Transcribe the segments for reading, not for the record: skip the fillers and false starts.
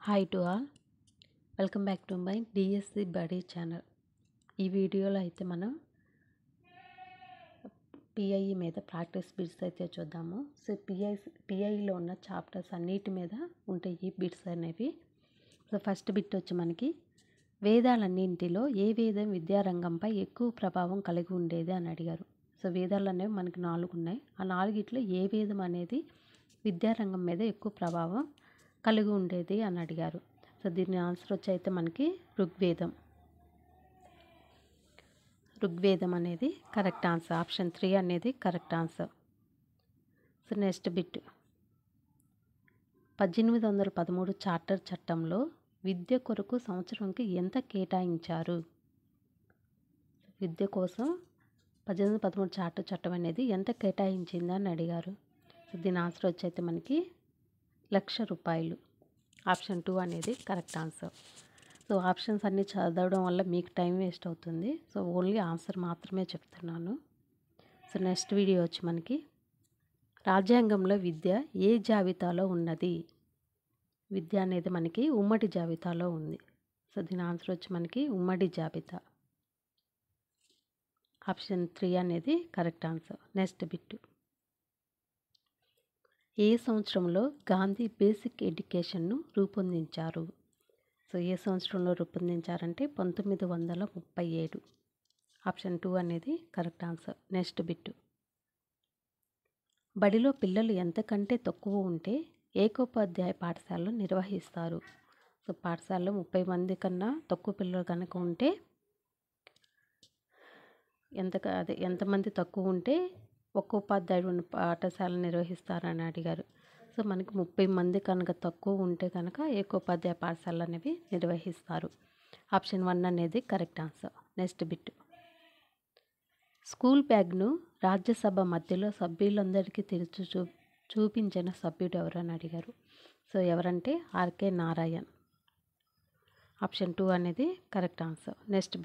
Hi to all, welcome back to my DSC buddy channel. ఈ వీడియోలో అయితే మనం పిఐఈ మీద ప్రాక్టీస్ బిట్స్ అయితే చూద్దాము. సో పిఐఈలో ఉన్న చాప్టర్స్ అన్నిటి మీద ఉంటాయి ఈ బిట్స్ అనేవి. సో ఫస్ట్ బిట్ వచ్చి మనకి వేదాలన్నింటిలో ఏ వేదం విద్యారంగంపై ఎక్కువ ప్రభావం కలిగి ఉండేది అని అడిగారు. సో వేదాలు అనేవి మనకి 4 ఉన్నాయి. ఆ 4గిట్లో ఏ వేదం అనేది విద్యారంగం మీద ఎక్కువ ప్రభావం కలిగి ఉండేది అని అడిగారు. సో దీని ఆన్సర్ వచ్చి అయితే మనకి ఋగ్వేదం అనేది కరెక్ట్ ఆన్సర్. ఆప్షన్ 3 అనేది correct answer. So next bit 1813 charter చట్టంలో విద్య కొరకు సంవత్సరంకి ఎంత కేటాయించారు? విద్య కోసం 1813 చార్టర్ చట్టం అనేది ఎంత కేటాయించింది అని అడిగారు. సో దీని ఆన్సర్ వచ్చి అయితే మనకి ₹1,00,000. ఆప్షన్ 2 అనేది కరెక్ట్ ఆన్సర్. సో ఆప్షన్స్ అన్నీ చదవడం వల్ల మీకు టైం వేస్ట్ అవుతుంది. సో ఓన్లీ ఆన్సర్ మాత్రమే చెప్తున్నాను. సో నెక్స్ట్ వీడియో వచ్చి మనకి రాజ్యాంగంలో విద్య ఏ జాబితాలో ఉన్నది? విద్య అనేది మనకి ఉమ్మడి జాబితాలో ఉంది. సో దీని ఆన్సర్ వచ్చి మనకి ఉమ్మడి జాబితా. ఆప్షన్ 3 అనేది కరెక్ట్ ఆన్సర్. నెక్స్ట్ బిట్ ఏ సంవత్సరంలో గాంధీ బేసిక్ ఎడ్యుకేషన్ను రూపొందించారు? సో ఏ సంవత్సరంలో రూపొందించారంటే 1937. ఆప్షన్ 2 అనేది కరెక్ట్ ఆన్సర్. నెక్స్ట్ బిట్ బడిలో పిల్లలు ఎంతకంటే తక్కువ ఉంటే ఏకోపాధ్యాయ పాఠశాలలో నిర్వహిస్తారు. సో పాఠశాలలో 30 మంది కన్నా తక్కువ పిల్లలు కనుక ఉంటే ఎంతమంది తక్కువ ఉంటే ఒక్కోపాధ్యాయుడు పాఠశాల నిర్వహిస్తారని అడిగారు. సో మనకి 30 మంది కనుక తక్కువ ఉంటే కనుక ఏకోపాధ్యాయ పాఠశాలలు అనేవి నిర్వహిస్తారు. ఆప్షన్ 1 అనేది correct answer. Next bit school బ్యాగ్ను రాజ్యసభ మధ్యలో సభ్యులందరికీ తెరిచి చూపించిన సభ్యుడు ఎవరు అని అడిగారు. సో ఎవరంటే ఆర్కే నారాయణ్. ఆప్షన్ 2 అనేది కరెక్ట్ ఆన్సర్. నెక్స్ట్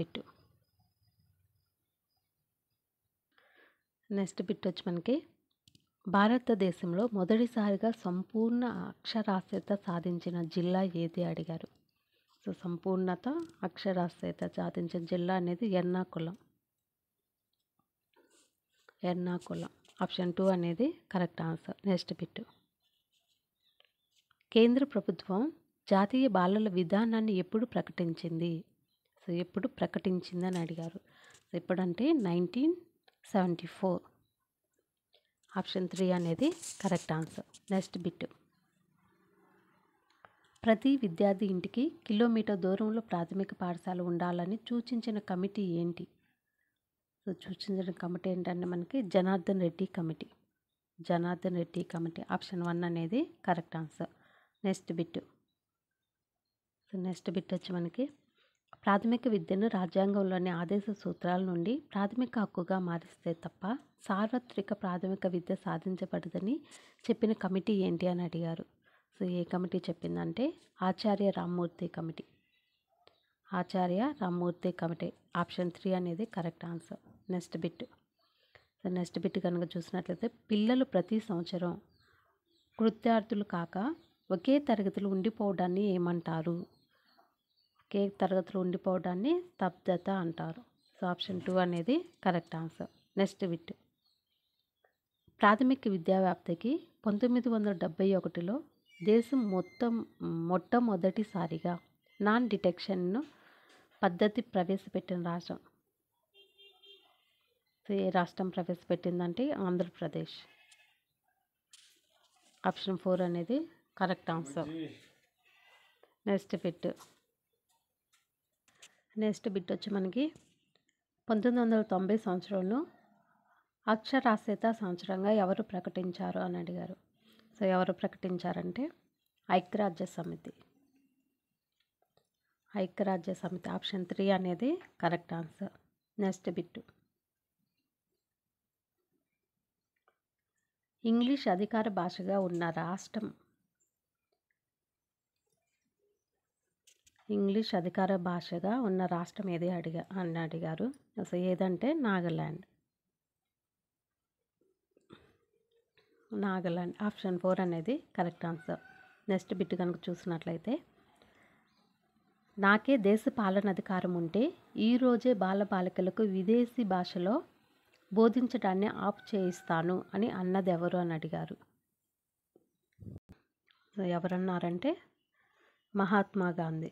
బిట్ వచ్చి మనకి భారతదేశంలో మొదటిసారిగా సంపూర్ణ అక్షరాస్యత సాధించిన జిల్లా ఏది అడిగారు. సో సంపూర్ణత అక్షరాస్యత సాధించిన జిల్లా అనేది ఎర్నాకుళం. ఆప్షన్ 2 అనేది కరెక్ట్ ఆన్సర్. నెక్స్ట్ బిట్ కేంద్ర ప్రభుత్వం జాతీయ బాలల విధానాన్ని ఎప్పుడు ప్రకటించింది? సో ఎప్పుడు ప్రకటించిందని అడిగారు. సో ఎప్పుడంటే 1974. ఆప్షన్ 3 అనేది కరెక్ట్ ఆన్సర్. నెక్స్ట్ బిట్ ప్రతి విద్యార్థి ఇంటికి కిలోమీటర్ దూరంలో ప్రాథమిక పాఠశాల ఉండాలని సూచించిన కమిటీ ఏంటి? సో సూచించిన కమిటీ ఏంటంటే మనకి జనార్దన్ రెడ్డి కమిటీ. ఆప్షన్ 1 అనేది కరెక్ట్ ఆన్సర్. నెక్స్ట్ బిట్ వచ్చి మనకి ప్రాథమిక విద్యను రాజ్యాంగంలోని ఆదేశ సూత్రాల నుండి ప్రాథమిక హక్కుగా మారిస్తే తప్ప సార్వత్రిక ప్రాథమిక విద్య సాధించబడదని చెప్పిన కమిటీ ఏంటి అని అడిగారు. సో ఏ కమిటీ చెప్పిందంటే ఆచార్య రామ్మూర్తి కమిటీ. ఆప్షన్ 3 అనేది కరెక్ట్ ఆన్సర్. నెక్స్ట్ బిట్ కనుక చూసినట్లయితే పిల్లలు ప్రతి సంవత్సరం కృత్యార్థులు కాక ఒకే తరగతిలో ఉండిపోవడాన్ని ఏమంటారు? ఒకే తరగతిలో ఉండిపోవడాన్ని స్తబ్దత అంటారు. సో ఆప్షన్ 2 అనేది కరెక్ట్ ఆన్సర్. నెక్స్ట్ బిట్ ప్రాథమిక విద్యా వ్యాప్తికి 1971లో దేశం మొట్టమొదటిసారిగా నాన్ డిటెక్షన్ పద్ధతి ప్రవేశపెట్టిన రాష్ట్రం. సో ఏ రాష్ట్రం ప్రవేశపెట్టిందంటే ఆంధ్రప్రదేశ్. ఆప్షన్ 4 అనేది కరెక్ట్ ఆన్సర్. నెక్స్ట్ బిట్ వచ్చి మనకి 1990 సంవత్సరంలో అక్షరాస్యత సంవత్సరంగా ఎవరు ప్రకటించారు అని అడిగారు. సో ఎవరు ప్రకటించారంటే ఐక్యరాజ్య సమితి. ఆప్షన్ 3 అనేది correct answer. Next bit English అధికార భాషగా ఉన్న రాష్ట్రం ఏది అని అడిగారు. సో ఏదంటే నాగాలాండ్. ఆప్షన్ 4 అనేది కరెక్ట్ ఆన్సర్. నెక్స్ట్ బిట్ కనుక చూసినట్లయితే నాకే దేశ పాలనాధికారం ఉంటే ఈరోజే బాలబాలికలకు విదేశీ భాషలో బోధించడాన్ని ఆపు చేయిస్తాను అని అన్నది ఎవరు అని అడిగారు. ఎవరన్నారంటే మహాత్మా గాంధీ.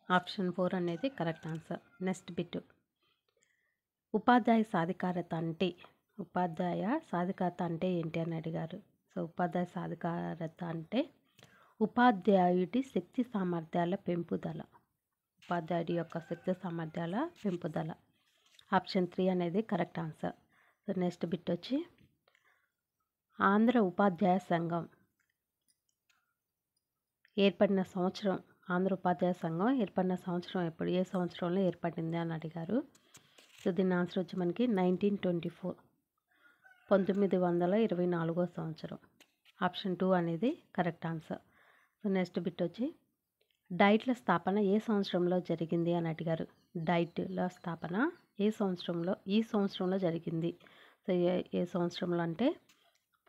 ఆప్షన్ 4 అనేది కరెక్ట్ ఆన్సర్. Next bit. ఉపాధ్యాయ సాధికారత అంటే ఏంటి అని అడిగారు. సో ఉపాధ్యాయ సాధికారత అంటే ఉపాధ్యాయుడి శక్తి సామర్థ్యాల పెంపుదల. ఉపాధ్యాయుడి యొక్క శక్తి సామర్థ్యాల పెంపుదల. ఆప్షన్ 3 అనేది correct answer. So next bit వచ్చి ఆంధ్ర ఉపాధ్యాయ సంఘం ఏర్పడిన సంవత్సరం. ఆంధ్ర ఉపాధ్యాయ సంఘం ఏర్పడిన సంవత్సరం ఎప్పుడు, ఏ సంవత్సరంలో ఏర్పడింది అని అడిగారు. సో దీని ఆన్సర్ వచ్చి మనకి 1924, 1924 సంవత్సరం. ఆప్షన్ 2 అనేది correct answer. So next bit వచ్చి డైట్ల స్థాపన ఏ సంవత్సరంలో జరిగింది అని అడిగారు. డైట్ల స్థాపన ఈ సంవత్సరంలో జరిగింది. సో ఏ సంవత్సరంలో అంటే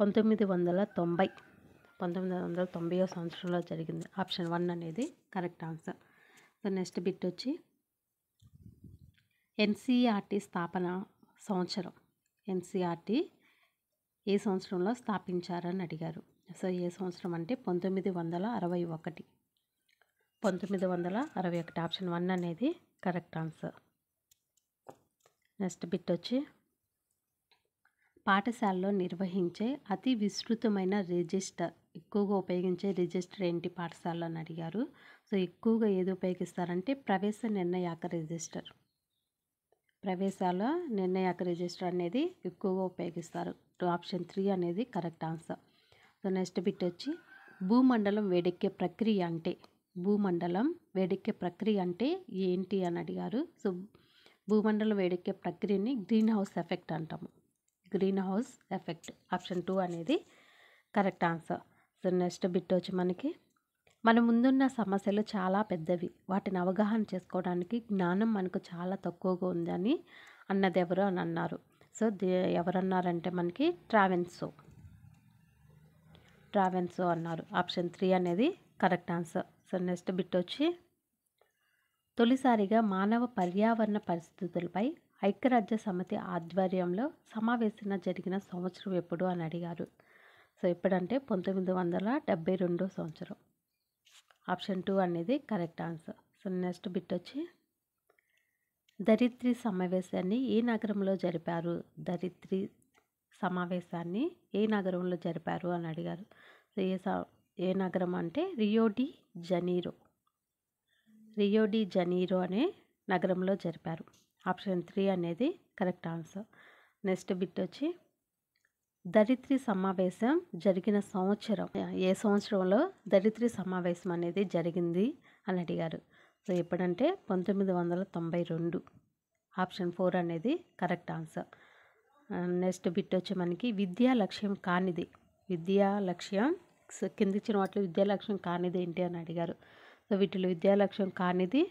1990 సంవత్సరంలో జరిగింది. ఆప్షన్ 1 అనేది correct answer. So next bit వచ్చి ఎన్సీఆర్టీ స్థాపన సంవత్సరం. ఎన్సీఆర్టీ ఏ సంవత్సరంలో స్థాపించారని అడిగారు. సో ఏ సంవత్సరం అంటే 1961. 1961. ఆప్షన్ 1 అనేది కరెక్ట్ ఆన్సర్. నెక్స్ట్ బిట్ వచ్చి పాఠశాలలో నిర్వహించే అతి విస్తృతమైన రిజిస్టర్, ఎక్కువగా ఉపయోగించే రిజిస్టర్ ఏంటి పాఠశాలలో అని అడిగారు. సో ఎక్కువగా ఏది ఉపయోగిస్తారంటే ప్రవేశ నిర్ణయాక రిజిస్టర్. ప్రవేశాల నిర్ణయాక రిజిస్టర్ అనేది ఎక్కువగా ఉపయోగిస్తారు. ఆప్షన్ 3 అనేది correct answer. So next bit వచ్చి భూమండలం వేడెక్కే ప్రక్రియ అంటే ఏంటి అని అడిగారు. సో భూమండలం వేడెక్కే ప్రక్రియని గ్రీన్ హౌస్ ఎఫెక్ట్ అంటాము. Green house effect. ఆప్షన్ 2 అనేది correct answer. So next bit వచ్చి మనకి మన ముందున్న సమస్యలు చాలా పెద్దవి, వాటిని అవగాహన చేసుకోవడానికి జ్ఞానం మనకు చాలా తక్కువగా ఉందని అన్నది ఎవరు అని అన్నారు. సో ఎవరన్నారంటే మనకి ట్రావెన్సో అన్నారు. ఆప్షన్ 3 అనేది correct answer. So next bit వచ్చి తొలిసారిగా మానవ పర్యావరణ పరిస్థితులపై ఐక్యరాజ్య సమితి ఆధ్వర్యంలో సమావేశం జరిగిన సంవత్సరం ఎప్పుడు అని అడిగారు. సో ఎప్పుడంటే 1972 సంవత్సరం. ఆప్షన్ 2 అనేది correct answer. So next bit వచ్చి ధరిత్రి సమావేశాన్ని ఏ నగరంలో జరిపారు. ధరిత్రి సమావేశాన్ని ఏ నగరంలో జరిపారు అని అడిగారు. సో ఏ నగరం అంటే రియో డి జనీరో అనే నగరంలో జరిపారు. ఆప్షన్ 3 అనేది కరెక్ట్ ఆన్సర్. నెక్స్ట్ బిట్ వచ్చి ధరిత్రి సమావేశం జరిగిన సంవత్సరం, ఏ సంవత్సరంలో ధరిత్రి సమావేశం అనేది జరిగింది అని అడిగారు. సో ఎప్పుడంటే 1992. ఆప్షన్ 4 అనేది కరెక్ట్ ఆన్సర్. నెక్స్ట్ బిట్ వచ్చి మనకి విద్యా లక్ష్యం కానిది కిందిచ్చిన వాటిలో విద్యా లక్ష్యం కానిది ఏంటి అని అడిగారు. సో వీటిలో విద్యా లక్ష్యం కానిది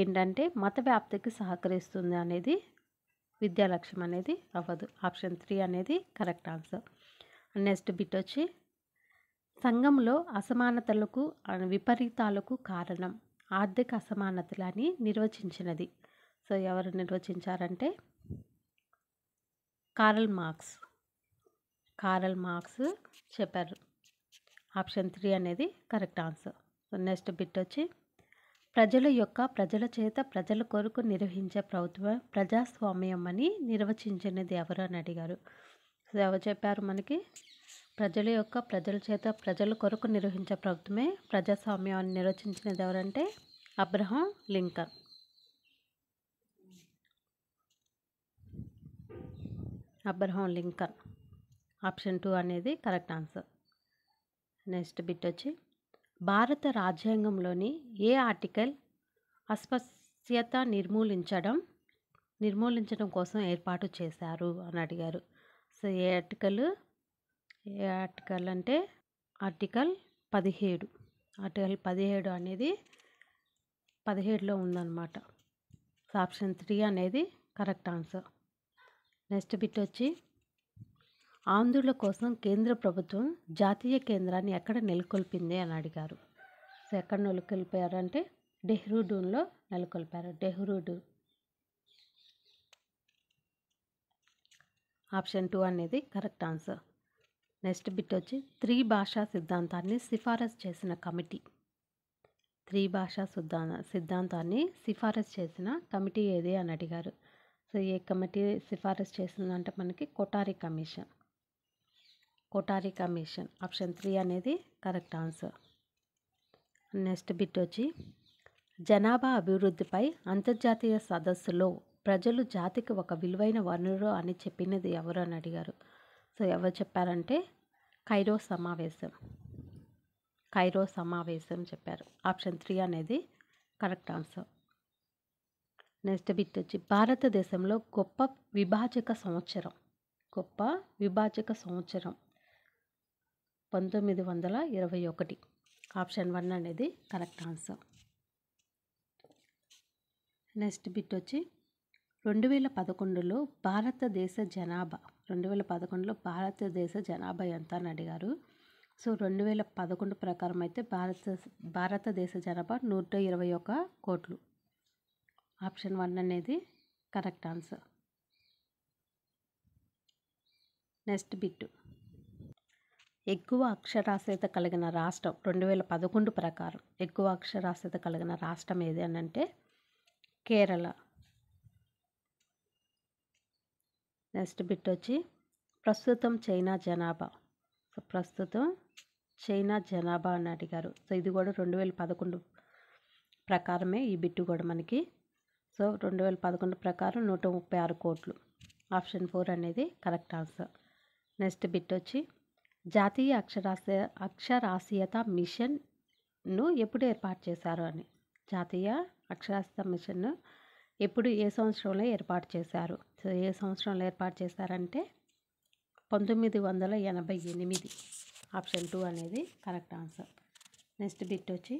ఏంటంటే మత వ్యాప్తికి సహకరిస్తుంది అనేది విద్యా లక్ష్యం అనేది అవ్వదు. ఆప్షన్ 3 అనేది కరెక్ట్ ఆన్సర్. నెక్స్ట్ బిట్ వచ్చి సంఘంలో అసమానతలకు విపరీతాలకు కారణం ఆర్థిక అసమానతలని నిర్వచించినది. సో ఎవరు నిర్వచించారంటే కార్ల్ మార్క్స్ చెప్పారు. ఆప్షన్ 3 అనేది correct answer. So next bit వచ్చి ప్రజల చేత ప్రజల కొరకు నిర్వహించే ప్రభుత్వం ప్రజాస్వామ్యం అని నిర్వచించినది ఎవరు అని అడిగారు. సో ఎవరు చెప్పారు మనకి ప్రజల చేత ప్రజల కొరకు నిర్వహించే ప్రభుత్వమే ప్రజాస్వామ్యం అని నిర్వచించినది ఎవరంటే అబ్రహం లింకన్. ఆప్షన్ 2 అనేది కరెక్ట్ ఆన్సర్. నెక్స్ట్ బిట్ వచ్చి భారత రాజ్యాంగంలోని ఏ ఆర్టికల్ అస్పృశ్యత నిర్మూలించడం కోసం ఏర్పాటు చేశారు అని అడిగారు. సో ఏ ఆర్టికల్ అంటే ఆర్టికల్ 17. ఆర్టికల్ 17 అనేది 17లో ఉందన్నమాట. సో ఆప్షన్ 3 అనేది కరెక్ట్ ఆన్సర్. నెక్స్ట్ బిట్ వచ్చి ఆంధ్రుల కోసం కేంద్ర ప్రభుత్వం జాతీయ కేంద్రాన్ని ఎక్కడ నెలకొల్పింది అని అడిగారు. సో ఎక్కడ నెలకొల్పారంటే డెహ్రాడూన్లో నెలకొల్పారు. డెహ్రాడూన్. ఆప్షన్ 2 అనేది కరెక్ట్ ఆన్సర్. నెక్స్ట్ బిట్ వచ్చి త్రిభాషా సిద్ధాంతాన్ని సిఫారసు చేసిన కమిటీ. త్రిభాషా సిద్ధాంతాన్ని సిఫారసు చేసిన కమిటీ ఏది అని అడిగారు. సో ఏ కమిటీ సిఫారసు చేసిందంటే మనకి Kothari commission. Kothari commission. Option 3 అనేది కరెక్ట్ ఆన్సర్. నెక్స్ట్ బిట్ వచ్చి జనాభా అభివృద్ధిపై అంతర్జాతీయ సదస్సులో ప్రజలు జాతికి ఒక విలువైన వనరు అని చెప్పినది ఎవరు అని అడిగారు. సో ఎవరు చెప్పారంటే కైరో సమావేశం చెప్పారు. ఆప్షన్ 3 అనేది కరెక్ట్ ఆన్సర్. నెక్స్ట్ బిట్ వచ్చి భారతదేశంలో గొప్ప విభాజక సంవత్సరం 1921. ఆప్షన్ 1 అనేది కరెక్ట్ ఆన్సర్. నెక్స్ట్ బిట్ వచ్చి 2011లో భారతదేశ జనాభా ఎంత అని అడిగారు. సో 2011 ప్రకారం అయితే భారతదేశ జనాభా 121 కోట్లు. ఆప్షన్ 1 అనేది కరెక్ట్ ఆన్సర్. నెక్స్ట్ బిట్ ఎక్కువ అక్షరాస్యత కలిగిన రాష్ట్రం 2011 ప్రకారం ఎక్కువ అక్షరాస్యత కలిగిన రాష్ట్రం ఏది అని అంటే కేరళ. నెక్స్ట్ బిట్ వచ్చి ప్రస్తుతం చైనా జనాభా అని అడిగారు. సో ఇది కూడా 2011 ప్రకారమే ఈ బిట్టు కూడా మనకి. సో 2011 ప్రకారం 136 కోట్లు. ఆప్షన్ 4 అనేది కరెక్ట్ ఆన్సర్. నెక్స్ట్ బిట్ వచ్చి జాతీయ అక్షరాస్యత మిషన్ను ఎప్పుడు ఏర్పాటు చేశారు అని. జాతీయ అక్షరాస్యత మిషన్ను ఏ సంవత్సరంలో ఏర్పాటు చేశారు. సో ఏ సంవత్సరంలో ఏర్పాటు చేశారంటే 1988. ఆప్షన్ 2 అనేది కరెక్ట్ ఆన్సర్. నెక్స్ట్ బిట్ వచ్చి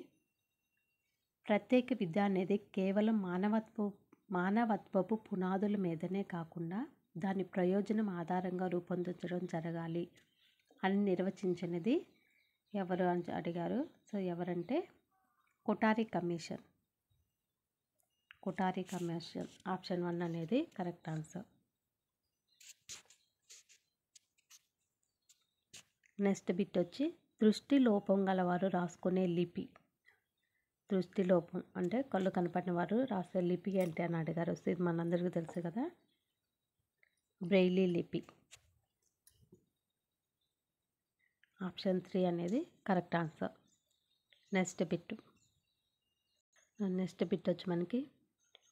ప్రత్యేక విద్య అనేది కేవలం మానవత్వపు పునాదుల మీదనే కాకుండా దాని ప్రయోజనం ఆధారంగా రూపొందించడం జరగాలి అని నిర్వచించినది ఎవరు అని అడిగారు. సో ఎవరంటే కొఠారి కమిషన్. ఆప్షన్ 1 అనేది కరెక్ట్ ఆన్సర్. నెక్స్ట్ బిట్ వచ్చి దృష్టి లోపం గలవారు రాసుకునే లిపి. దృష్టి లోపం అంటే కళ్ళు కనపడిన వారు రాసే లిపి ఏంటి అని అడిగారు. సో ఇది మనందరికీ తెలుసు కదా, బ్రెయిలీ లిపి. ఆప్షన్ 3 అనేది కరెక్ట్ ఆన్సర్. నెక్స్ట్ బిట్ వచ్చి మనకి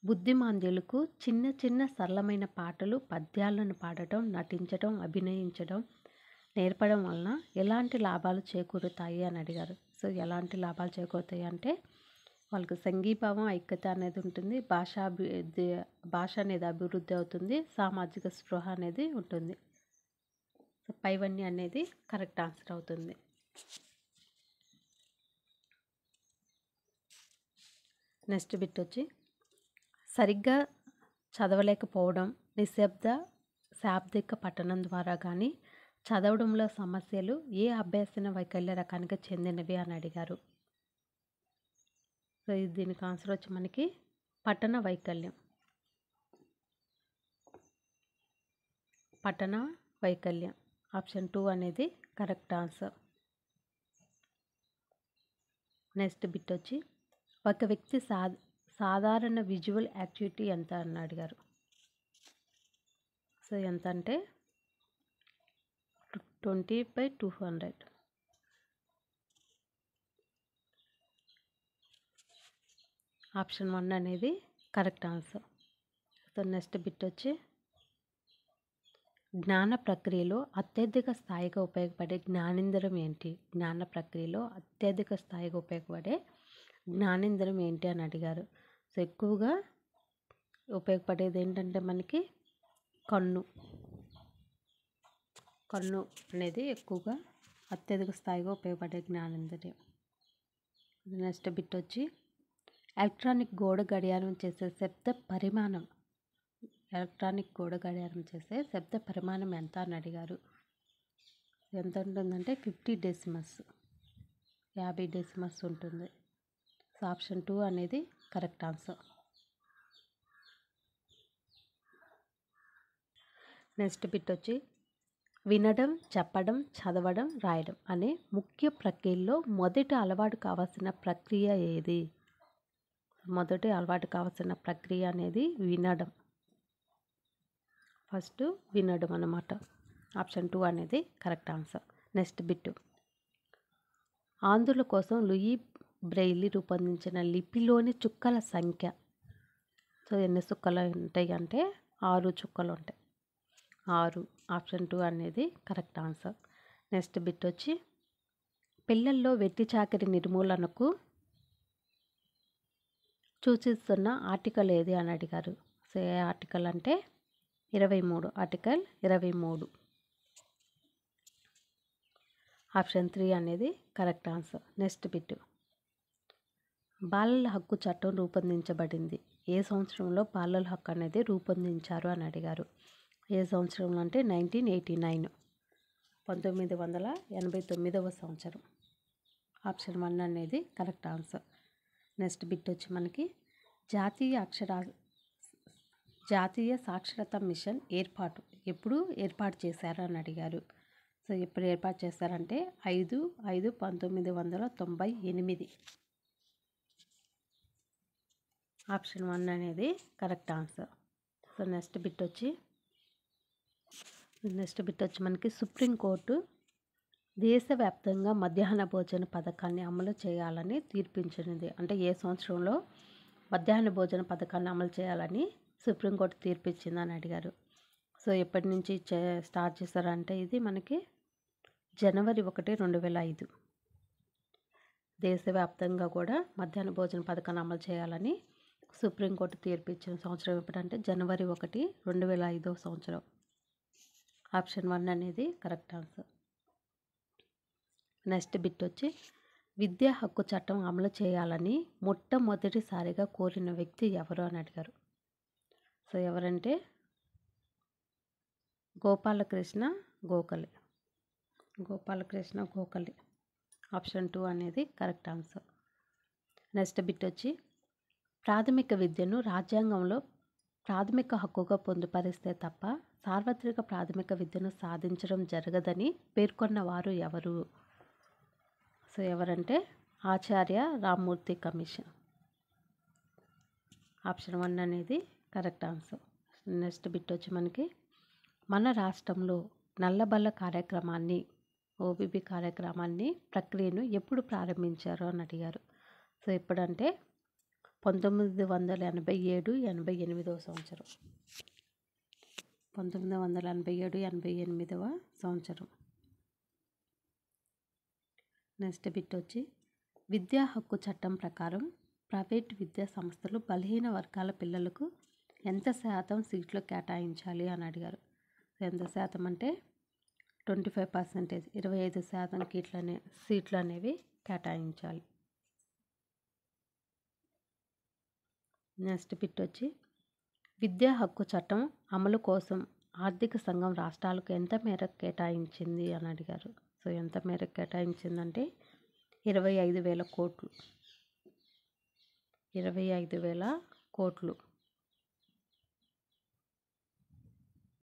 బుద్ధిమాంద్యులకు చిన్న చిన్న సరళమైన పాటలు పద్యాలను పాడటం, నటించడం, అభినయించడం నేర్పడం వలన ఎలాంటి లాభాలు చేకూరుతాయి అని అడిగారు. సో ఎలాంటి లాభాలు చేకూరుతాయి అంటే వాళ్ళకి సంఘీభావం, ఐక్యత అనేది ఉంటుంది, భాష అనేది అభివృద్ధి అవుతుంది, సామాజిక స్పృహ అనేది ఉంటుంది. సో పైవన్నీ అనేది కరెక్ట్ ఆన్సర్ అవుతుంది. నెక్స్ట్ బిట్ వచ్చి సరిగ్గా చదవలేకపోవడం, శాబ్దిక పఠనం ద్వారా కానీ చదవడంలో సమస్యలు ఏ అభ్యసన వైకల్య రకానికి చెందినవి అని అడిగారు. సో దీనికి ఆన్సర్ వచ్చి మనకి పఠన వైకల్యం. ఆప్షన్ 2 అనేది కరెక్ట్ ఆన్సర్. నెక్స్ట్ బిట్ వచ్చి ఒక వ్యక్తి సాధారణ విజువల్ యాక్టివిటీ ఎంత అని అడిగారు. సో ఎంత అంటే 20/200. ఆప్షన్ 1 అనేది correct answer. So next bit వచ్చి జ్ఞాన ప్రక్రియలో అత్యధిక స్థాయిగా ఉపయోగపడే జ్ఞానేంద్రియం ఏంటి. జ్ఞాన ప్రక్రియలో అత్యధిక స్థాయిగా ఉపయోగపడే జ్ఞానేంద్రియం ఏంటి అని అడిగారు. సో ఎక్కువగా ఉపయోగపడేది ఏంటంటే మనకి కన్ను అనేది ఎక్కువగా అత్యధిక స్థాయిగా ఉపయోగపడే జ్ఞానేంద్రియం. నెక్స్ట్ బిట్ వచ్చి ఎలక్ట్రానిక్ గోడ గడియారం చేసే శబ్ద పరిమాణం ఎంత అని అడిగారు. ఎంత ఉంటుందంటే 50 డెసిమల్స్ ఉంటుంది. సో ఆప్షన్ 2 అనేది కరెక్ట్ ఆన్సర్. నెక్స్ట్ బిట్ వచ్చి వినడం, చెప్పడం, చదవడం, రాయడం అనే ముఖ్య ప్రక్రియల్లో మొదటి అలవాటు కావాల్సిన ప్రక్రియ ఏది? మొదటి అలవాటు కావాల్సిన ప్రక్రియ అనేది వినడం. ఫస్ట్ వినడం అన్నమాట. ఆప్షన్ 2 అనేది కరెక్ట్ ఆన్సర్. నెక్స్ట్ బిట్ ఆంధ్రుల కోసం లూయి బ్రెయిలీ రూపొందించిన లిపిలోని చుక్కల సంఖ్య. సో ఎన్ని చుక్కలు ఉంటాయి అంటే 6 చుక్కలు ఉంటాయి. 6. ఆప్షన్ 2 అనేది కరెక్ట్ ఆన్సర్. నెక్స్ట్ బిట్ వచ్చి పిల్లల్లో వెట్టి చాకిరి నిర్మూలనకు సూచిస్తున్న ఆర్టికల్ ఏది అని అడిగారు. సో ఏ ఆర్టికల్ అంటే 23. ఆర్టికల్ 23. ఆప్షన్ 3 అనేది కరెక్ట్ ఆన్సర్. నెక్స్ట్ బిట్ బాలల హక్కు చట్టం రూపొందించబడింది. ఏ సంవత్సరంలో బాలల హక్కు అనేది రూపొందించారు అని అడిగారు. ఏ సంవత్సరంలో అంటే 1989. 1989వ సంవత్సరం. ఆప్షన్ 1 అనేది కరెక్ట్ ఆన్సర్. నెక్స్ట్ బిట్ వచ్చి మనకి జాతీయ సాక్షరతా మిషన్ ఎప్పుడు ఏర్పాటు చేశారు అని అడిగారు. సో ఎప్పుడు ఏర్పాటు చేశారంటే 5/5/1998. ఆప్షన్ 1 అనేది correct answer. So next bit వచ్చి మనకి సుప్రీంకోర్టు దేశవ్యాప్తంగా మధ్యాహ్న భోజన పథకాన్ని అమలు చేయాలని తీర్పించినది. అంటే ఏ సంవత్సరంలో మధ్యాహ్న భోజన పథకాన్ని అమలు చేయాలని సుప్రీంకోర్టు తీర్పిచ్చిందని అడిగారు. సో ఎప్పటి నుంచి స్టార్ట్ చేశారంటే ఇది మనకి జనవరి 1, 2005. దేశవ్యాప్తంగా కూడా మధ్యాహ్న భోజన పథకాన్ని అమలు చేయాలని సుప్రీంకోర్టు తీర్పిచ్చిన సంవత్సరం ఎప్పుడంటే జనవరి 1, 2005 సంవత్సరం. ఆప్షన్ 1 అనేది కరెక్ట్ ఆన్సర్. నెక్స్ట్ బిట్ వచ్చి విద్యా హక్కు చట్టం అమలు చేయాలని మొట్టమొదటిసారిగా కోరిన వ్యక్తి ఎవరు అని అడిగారు. సో ఎవరంటే గోపాలకృష్ణ గోఖలే. ఆప్షన్ 2 అనేది కరెక్ట్ ఆన్సర్. నెక్స్ట్ బిట్ వచ్చి ప్రాథమిక విద్యను రాజ్యాంగంలో ప్రాథమిక హక్కుగా పొందుపరిస్తే తప్ప సార్వత్రిక ప్రాథమిక విద్యను సాధించడం జరగదని పేర్కొన్న వారు ఎవరు? సో ఎవరంటే ఆచార్య రామ్మూర్తి కమిషన్. ఆప్షన్ 1 అనేది కరెక్ట్ ఆన్సర్. నెక్స్ట్ బిట్ వచ్చి మనకి మన రాష్ట్రంలో నల్లబల్ల కార్యక్రమాన్ని ఓబీబీ ప్రక్రియను ఎప్పుడు ప్రారంభించారు అని అడిగారు. సో ఎప్పుడంటే 1987-88వ సంవత్సరం. 1987-88వ సంవత్సరం. నెక్స్ట్ బిట్ వచ్చి విద్యా హక్కు చట్టం ప్రకారం ప్రైవేట్ విద్యా సంస్థలు బలహీన వర్గాల పిల్లలకు ఎంత శాతం సీట్లు కేటాయించాలి అని అడిగారు. ఎంత శాతం అంటే 25%, 25% సీట్లు అనేవి కేటాయించాలి. నెక్స్ట్ బిట్ వచ్చి విద్యా హక్కు చట్టం అమలు కోసం ఆర్థిక సంఘం రాష్ట్రాలకు ఎంత మేరకు కేటాయించింది అని అడిగారు. సో ఎంత మేరకు కేటాయించిందంటే 25,000 కోట్లు. 25,000 కోట్లు.